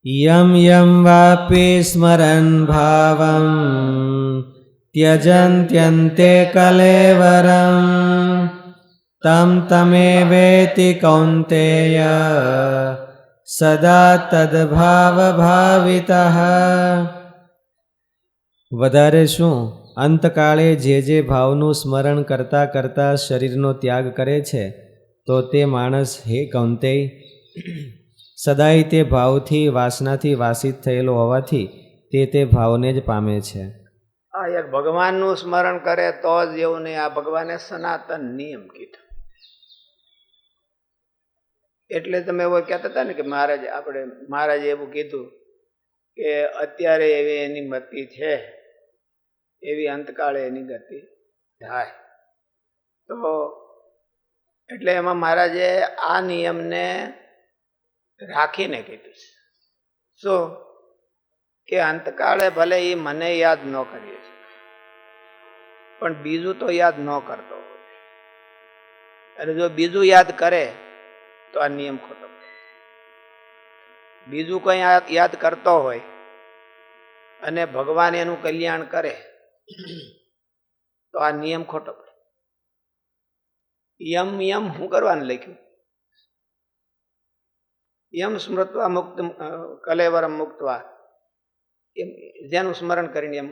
યમ યમ વાપી સ્મરન ભાવમ ત્યજન્ત્યન્તે કલેવરમ તમ તમેવેતિ કૌન્તેય સદા તદ્ભાવ ભાવિતઃ. વધારે શું, અંતકાળે જે ભાવનું સ્મરણ કરતાં કરતાં શરીરનો ત્યાગ કરે છે તો તે માણસ, હે કૌંતેય, સદાય તે ભાવથી વાસનાથી વાસિત થયેલો હોવાથી તે ભાવને જ પામે છે. હા, એક ભગવાનનું સ્મરણ કરે તો જ એવું નહીં. આ ભગવાને સનાતન નિયમ કીધો. એટલે તમે એવો કહેતા હતા ને કે મહારાજે એવું કીધું કે અત્યારે એવી એની મતિ છે, એવી અંતકાળે એની ગતિ થાય. તો એટલે એમાં મહારાજે આ નિયમને રાખીને કીધું છે. શું કે અંતકાળે ભલે એ મને યાદ ન કરીએ પણ બીજું તો યાદ ન કરતો હોય. અને જો બીજું યાદ કરે તો આ નિયમ ખોટો પડે. બીજું કઈ યાદ કરતો હોય અને ભગવાન એનું કલ્યાણ કરે તો આ નિયમ ખોટો પડે. યમ યમ શું કરવાનું લખ્યું? યમ સ્મૃત્વા મુક્ત કલેવરમ મુક્તવા, એમ જેનું સ્મરણ કરીને એમ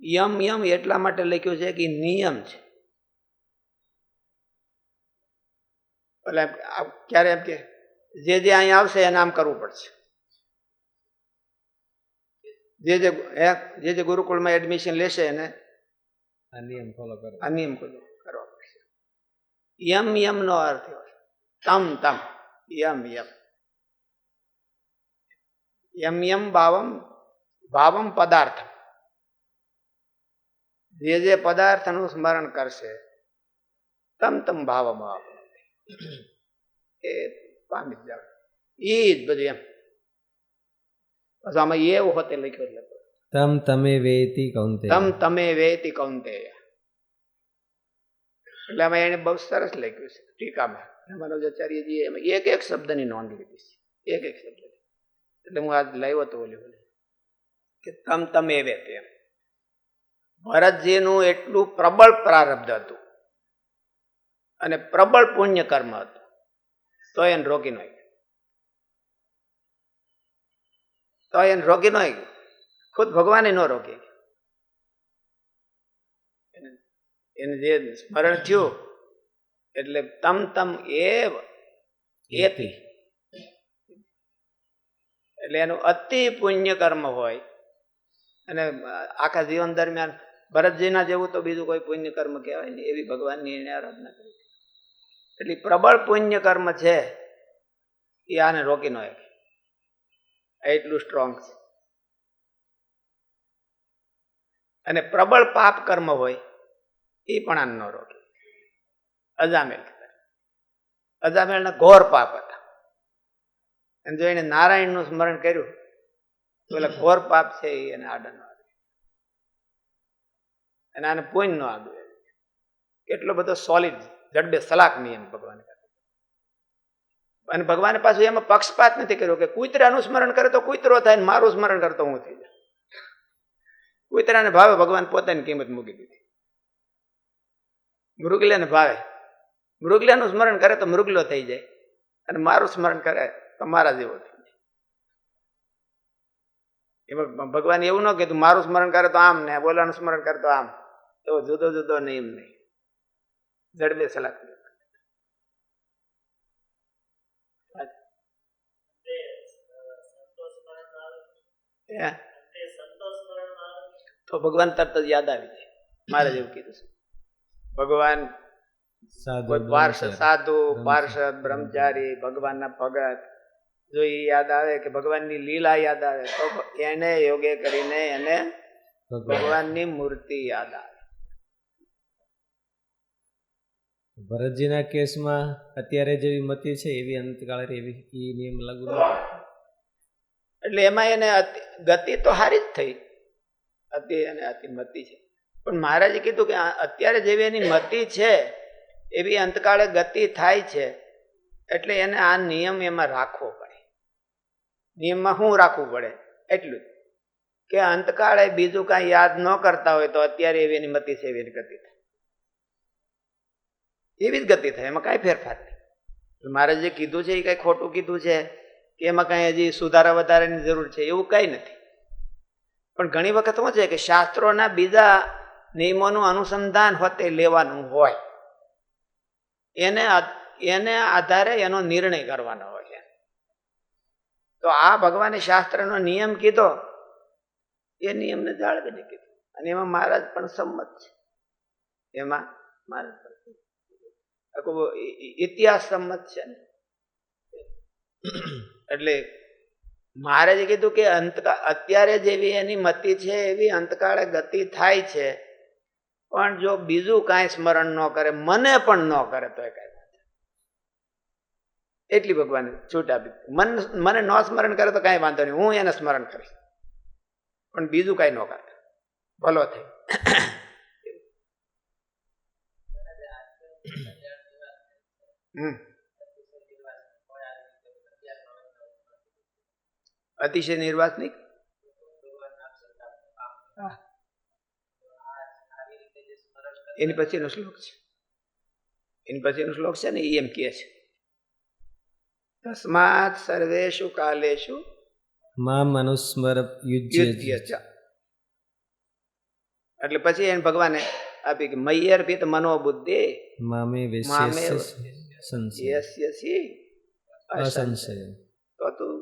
યમ યમ એટલા માટે લખ્યું છે કે નિયમ છે. એટલે ક્યારે એમ કે જે અહીંયા આવશે એને આમ કરવું પડશે. જે ગુરુકુળમાં એડમિશન લેશે એને આ નિયમ ફોલો કરવા પડશે. યમ યમ નો અર્થ તમ તમ યમ યમ યમ યમ ભાવમ પદાર્થ. જે પદાર્થનું સ્મરણ કરશે તમ તમ ભાવમાં એ પામી જાવ. એ જ બધું એમ. આમાં એવું હોતે લખ્યું તમ તમે વેતિ કૌંતેય. તમ તમે વેતિ કૌંતેય. એટલે આમાં એને બહુ સરસ લખ્યું છે ટીકામાં. મનોજાચાર્યજીએ એમાં એક એક શબ્દની નોંધ લીધી છે. એક એક શબ્દ. એટલે હું આજ લાવ્યો હતો ઓલી કે તમ તમે વેતિ. એમ ભરતજીનું એટલું પ્રબળ પ્રારબ્ધ હતું અને પ્રબળ પુણ્ય કર્મ હતું તો એને રોકી ન ગયું. ખુદ ભગવાને ન રોકી. એને જે સ્મરણ થયું એટલે તમ તમ એતિ, એટલે એનું અતિ પુણ્ય કર્મ હોય. અને આખા જીવન દરમિયાન ભરતજીના જેવું તો બીજું કોઈ પુણ્ય કર્મ કહેવાય નહીં. એવી ભગવાનની એને આરાધના કરી. એટલે પ્રબળ પુણ્ય કર્મ છે એ આને રોકી ન શકે. એટલું સ્ટ્રોંગ છે. અને પ્રબળ પાપ કર્મ હોય એ પણ આને ન રોકે. અજામેળના ઘોર પાપ હતા. અને જો એને નારાયણનું સ્મરણ કર્યું તો એટલે ઘોર પાપ છે એ એને આડા ન આવે અને આને પુણ્ય ન આવે. કેટલો બધો સોલિડ જડબે સલાક નિયમ ભગવાને. અને ભગવાને પાછું એમાં પક્ષપાત નથી કર્યો કે કૂતરાનું સ્મરણ કરે તો કૂતરો થાય ને મારું સ્મરણ કરતો હું થઈ જાય. કૂતરાને ભાવે ભગવાન પોતાની કિંમત મૂકી દીધી. મૃગલાને ભાવે, મૃગલાનું સ્મરણ કરે તો મૃગલો થઈ જાય અને મારું સ્મરણ કરે તો મારા જેવો થઈ જાય. એમાં ભગવાન એવું ન કીધું મારું સ્મરણ કરે તો આમ ને બોલાનું સ્મરણ કરે તો આમ. એવો જુદો જુદો નિયમ નહીં. જડબે સલાક. તો ભગવાન તરત જ યાદ આવી જાય. મારે જેવું કીધું છે ભગવાન સાધુ પાર્ષદ બ્રહ્મચારી ભગવાનના ભગત જો એ યાદ આવે કે ભગવાનની લીલા યાદ આવે તો એને યોગે કરીને એને ભગવાનની મૂર્તિ યાદ આવે. ભરતજીના કેસમાં અત્યારે જેવી મતિ છે એવી અંતકાળે એવી એ નિયમ લાગુ એટલે એમાં એને ગતિ તો હારી જ થઈ. અતિ અને અતિમતિ છે. પણ મહારાજે કીધું કે અત્યારે જેવી એની મતિ છે એવી અંતકાળે ગતિ થાય છે. એટલે એને આ નિયમ એમાં રાખવો પડે. નિયમમાં શું રાખવું પડે એટલું જ કે અંતકાળે બીજું કાંઈ યાદ ન કરતા હોય તો અત્યારે એવી એની મતિ છે એવી એની ગતિ થાય, એવી જ ગતિ થાય, એમાં કાંઈ ફેરફાર નહીં. મારે જે કીધું છે એ કાંઈ ખોટું કીધું છે કે એમાં કાંઈ હજી સુધારા વધારાની જરૂર છે એવું કાંઈ નથી. પણ ઘણી વખત શું છે કે શાસ્ત્રોના બીજા નિયમોનું અનુસંધાન હોતે લેવાનું હોય, એને આધારે એનો નિર્ણય કરવાનો હોય. તો આ ભગવાને શાસ્ત્રનો નિયમ કીધો, એ નિયમને જાળવીને કીધો, અને એમાં મહારાજ પણ સંમત છે. એમાં મહારાજ ઇતિહાસ સંમત છે ને. એટલે મહારાજે કીધું કે અત્યારે જેવી એની મતિ છે એવી અંતકાળે ગતિ થાય છે, પણ જો બીજું કાંઈ સ્મરણ ન કરે, મને પણ ન કરે તો એ કાંઈ એટલી ભગવાને છૂટ આપી. મને ન સ્મરણ કરે તો કાંઈ વાંધો નહીં, હું એને સ્મરણ કરીશ, પણ બીજું કાંઈ ન કરે ભલો થઈ. અતિશય નિર્વાસનિક એની પછીનો શ્લોક છે, એની પછીનો શ્લોક છે ને એમ કહે છે તસ્માત સર્વેષુ કાલેષુ મામ અનુસ્મર યુજ્ય. એટલે પછી એને ભગવાને આપી કે મય્યર્પિત મનોબુદ્ધિ મામે યસ્યસી અસંશય. તો તું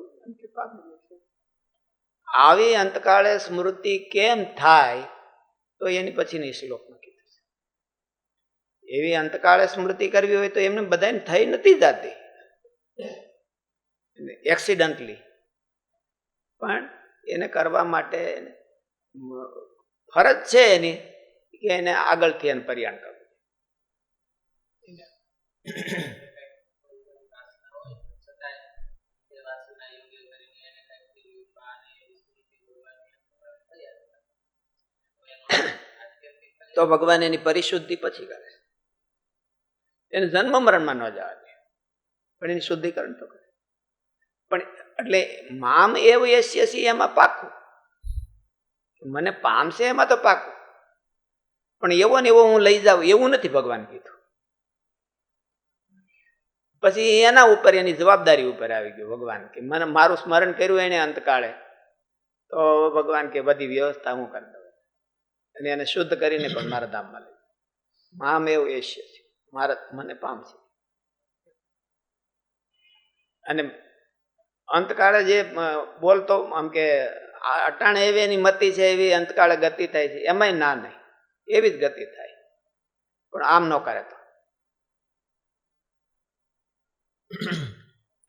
આવી અંતકાળે સ્મૃતિ કેમ થાય તો એની પછીની શ્લોકમાં કીધું છે. એવી અંતકાળે સ્મૃતિ કરવી હોય તો એમને બધાને થઈ નથી જતી એક્સિડન્ટલી, પણ એને કરવા માટે ફરજ છે એની કે એને આગળથી એને પર્યાણ કરવું. તો ભગવાન એની પરિશુદ્ધિ પછી કરે, એને જન્મ મરણમાં ન જવા દે, પણ એની શુદ્ધિકરણ તો કરે. પણ એટલે મામ એવું યસ્યસી એમાં પાકું, મને પામશે એમાં તો પાકું, પણ એવો ને એવો હું લઈ જાઉં એવું નથી ભગવાન કીધું. પછી એના ઉપર એની જવાબદારી ઉપર આવી ગયું ભગવાન કે મને મારું સ્મરણ કર્યું એને અંતકાળે, તો ભગવાન કે બધી વ્યવસ્થા હું કરી દઉં અને એને શુદ્ધ કરીને પણ મારા ધામમાં લઈ. મામ એવું એશ્ય છે, મારા મને પામશે. અને અંતકાળે જે બોલતો આમ કે અટાણે એવી એની મતિ છે એવી અંતકાળે ગતિ થાય છે, એમાંય ના નહીં, એવી જ ગતિ થાય, પણ આમ ન કરે તો.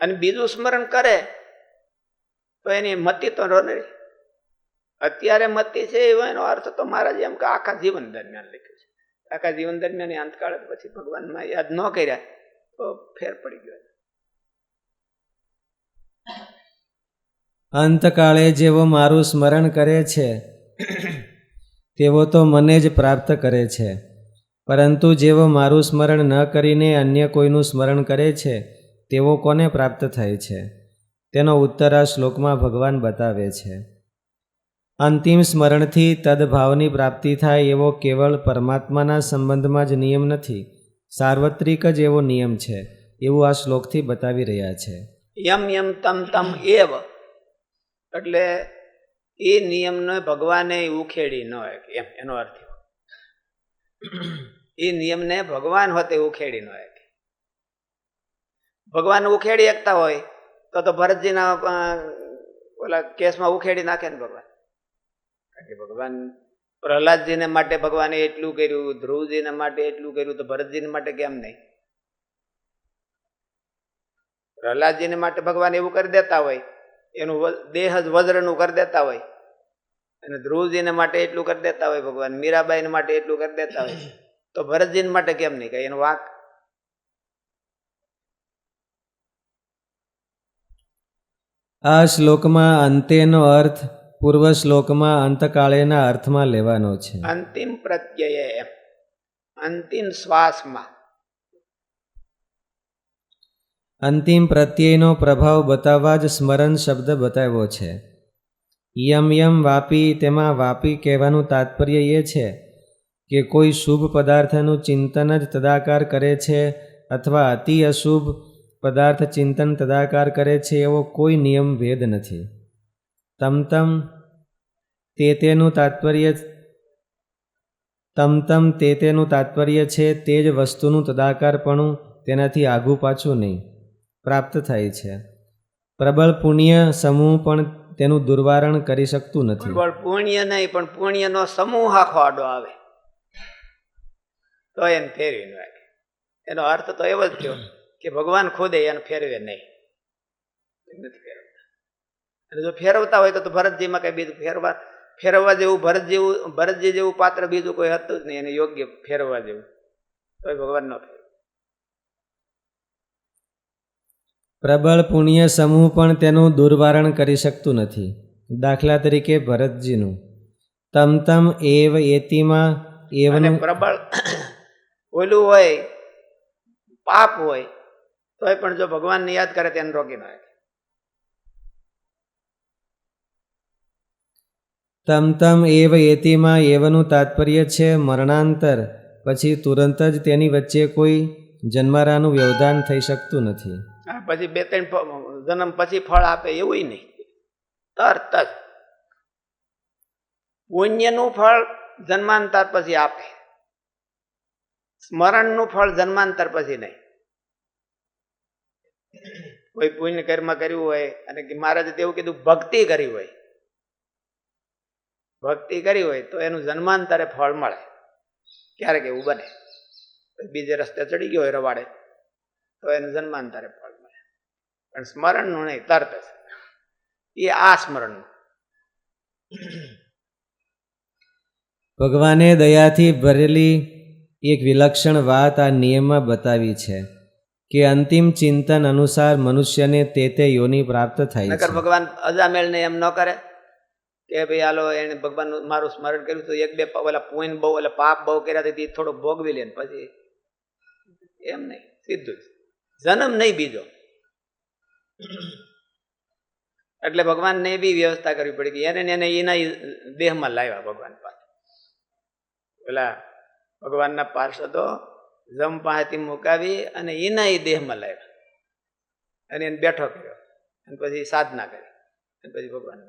અને બીજું સ્મરણ કરે તો એની મતિ તો રહે. અત્યારે મતિ છે એનો અર્થ તો મહારાજ એમ કે આખા જીવન દરમિયાન લખ્યું છે. આખા જીવન દરમિયાન અંતકાળે પછી ભગવાનમાં યાદ ન કર્યા તો ફેર પડી ગયો. અંતકાળે જેવો મારું સ્મરણ કરે છે તેવો તો મને જ પ્રાપ્ત કરે છે, પરંતુ જેવો મારું સ્મરણ ન કરીને અન્ય કોઈનું સ્મરણ કરે છે તેવો કોને પ્રાપ્ત થાય છે? તેનો ઉત્તર આ શ્લોકમાં ભગવાન બતાવે છે. અંતિમ સ્મરણથી તદભાવની પ્રાપ્તિ થાય એવો કેવળ પરમાત્માના સંબંધમાં જ નિયમ નથી, સાર્વત્રિક જ એવો નિયમ છે, એવું આ શ્લોકથી બતાવી રહ્યા છે. યમ યમ તમ તમ એવ, એટલે એ નિયમને ભગવાને ઉખેડી ન એમ એનો અર્થ. એ નિયમને ભગવાન હોતે ઉખેડી ન શકે. ભગવાન ઉખેડી શકતા હોય તો ભરતજીના ઓલા કેસમાં ઉખેડી નાખે ને ભગવાન. કારણ કે ભગવાન પ્રહલાદજીને માટે ભગવાને એટલું કર્યું, ધ્રુવજીને માટે એટલું કર્યું, તો ભરતજીને માટે કેમ નહીં? પ્રહલાદજીને માટે ભગવાન એવું કરી દેતા હોય, એનું દેહ જ વજ્રનું કરી દેતા હોય, અને ધ્રુવજીને માટે એટલું કરી દેતા હોય ભગવાન, મીરાબાઈને માટે એટલું કરી દેતા હોય, તો ભરતજીને માટે કેમ નહીં? કઈ એનો વાંક? આ શ્લોકમાં અંતેનો અર્થ પૂર્વ શ્લોકમાં અંતકાળેના અર્થમાં લેવાનો છે. અંતિમ પ્રત્યય એમ, અંતિમ શ્વાસમાં. અંતિમ પ્રત્યયનો પ્રભાવ બતાવવા જ સ્મરણ શબ્દ બતાવ્યો છે. યમ યમ વાપી, તેમાં વાપી કહેવાનું તાત્પર્ય એ છે કે કોઈ શુભ પદાર્થનું ચિંતન જ તદાકાર કરે છે અથવા અતિ અશુભ પદાર્થ ચિંતન તદાકાર કરે છે એવો કોઈ નિયમ ભેદ નથી. તમતમ તેનું તાત્પર્ય છે તે જ વસ્તુનું તદાકારપણું તેનાથી આઘું પાછું નહીં પ્રાપ્ત થાય છે. પ્રબળ પુણ્ય સમૂહ પણ તેનું દુર્વારણ કરી શકતું નથી. પ્રબળ પુણ્ય નહીં, પણ પુણ્યનો સમૂહ આખો આડો આવે તો એને ફેરવી નાખે. એનો અર્થ તો એવો જ થયો કે ભગવાન ખુદે એને ફેરવે નહીં, નથી ફેરવતા. અને જો ફેરવતા હોય તો ભરતજીમાં કઈ બીજું ફેરવવા જેવું ભરતજી જેવું પાત્ર બીજું કોઈ હતું જ નહીં એને યોગ્ય ફેરવવા જેવું, તો ભગવાન ન ફેરવે. પ્રબળ પુણ્ય સમૂહ પણ તેનું દુર્વારણ કરી શકતું નથી. દાખલા તરીકે ભરતજીનું તમ એવ એતિમાં એવનું પ્રબળ ઓલું હોય પાપ હોય તોય પણ જો ભગવાનને યાદ કરે તેને રોકી નાખે. તમ એવ એતિમાં એવનું તાત્પર્ય છે મરણાંતર, પછી તુરંત જ તેની વચ્ચે કોઈ જન્મારાનું વ્યવધાન થઈ શકતું નથી. પછી 2-3 જન્મ પછી ફળ આપે એવું નહીં, તરત જ પુણ્યનું ફળ જન્માંતર પછી આપે, સ્મરણનું ફળ જન્માંતર પછી નહીં. કોઈ પુણ્ય કર્મ કર્યું હોય અને મહારાજે તેવું કીધું ભક્તિ કરી હોય, ભક્તિ કરી હોય તો એનું જન્માંતરે ફળ મળે. ક્યારેક એવું બને બીજે રસ્તે ચડી ગયો હોય રવાડે તો એનું જન્માંતરે ફળ મળે, પણ સ્મરણનું નહીં, તરત જ. એ આ સ્મરણનું. ભગવાને દયાથી ભરેલી એક વિલક્ષણ વાત આ નિયમમાં બતાવી છે કે અંતિમ ચિંતન અનુસાર મનુષ્યને તે યોનિ પ્રાપ્ત થાય છે. ભગવાન અજામેળને એમ ન કરે કે ભાઈ હાલો એને ભગવાન મારું સ્મરણ કર્યું તો 1-2 ઓલા પુણ્ય બહુ એટલે પાપ બહુ કર્યા તેથી થોડું ભોગવી લે પછી એમ નહીં, સીધું જ જન્મ નહીં બીજો. એટલે ભગવાનને બી વ્યવસ્થા કરવી પડી કે એને એના દેહમાં લાવ્યા ભગવાન પાસે. પેલા ભગવાનના પાર્ષદો જમ પાસેથી મુકાવી અને એના દેહમાં લાવ્યા અને એને બેઠો કર્યો અને પછી સાધના કરી અને પછી ભગવાન